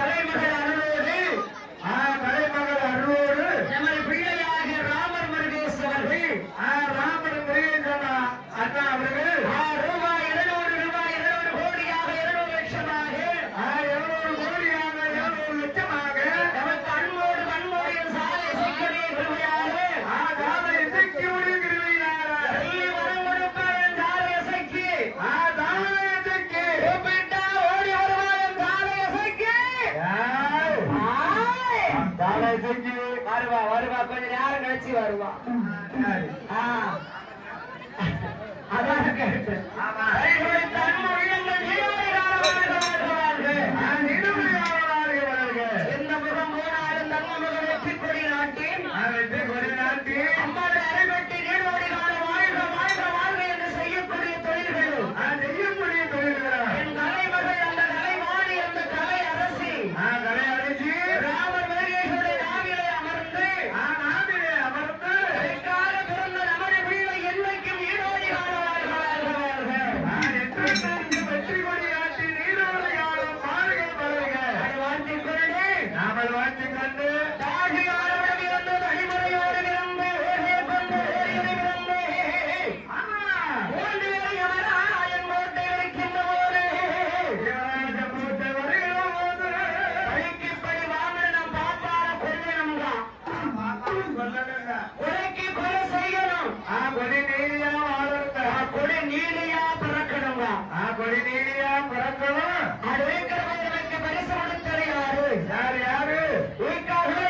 கலைமகள் அருளோடு கலைமகள் அருளோடு நமது பிள்ளையாக ராமர் முருகேஷ் அவர்கள் ராமர் முருகேஷ் அண்ணா அவர்கள் ரூபாய் 200 கோடியாக 200 லட்சமாக 200 கோடியாக 200 லட்சமாக நமக்கு அன்போடு வன்மோடு சாலை செய்யக்கூடிய கிருமையாக சாலை இசைக்கூடிய கிருமையாக சொல்லி வரம் கொடுப்பார் சாலை இசைக்கு சாலை இசைக்கு கூப்பிட்டா ஓடி வருவாய் சாலை இசைக்கு சாலை இசைக்கு வருவா கொஞ்ச நேரம் கழிச்சு வருவா அதான் கேட்டு எந்த முகம் போனாலும் தங்க முகம் வெற்றி கொடி நாட்டி அம்மாவை அரைபட்டி நீரோடி கால வாழ்க வாழ்க வாழ்க என்று செய்யக்கூடிய தொழில்களும் என் தலைமகள் அந்த தலைவாணி அந்த கலை அரசி ராமர் முருகேசனுடைய நாவிலே அமர்ந்து கைக்கால பிறந்த நமது பிள்ளை என்னைக்கும் ஈரோடி கால வாழ்க வாழ்க வாழ்க வெற்றி கொடி ஆட்டி நீரோடு காலம் மாறுகள் வருக வாழ்த்திக் கொண்டு நாமல் வாழ்த்து கண்டு தாகியாரோடு இருந்து அடிமுறையோடு இருந்து கொண்டு இருந்து மூன்று பேரை யமராயன் கோட்டை வைக்கின்ற போது போட்டு வருகிற போது பழிக்குப்படி வாங்கணும் பாப்பார கொல்லணும்தான் கொலைக்கு கொலை செய்யணும் கொடி நீதியா வாழருங்க கொலை நீதியா பிறக்கணுங்க கொடி நீதியா பிறக்கணும் அது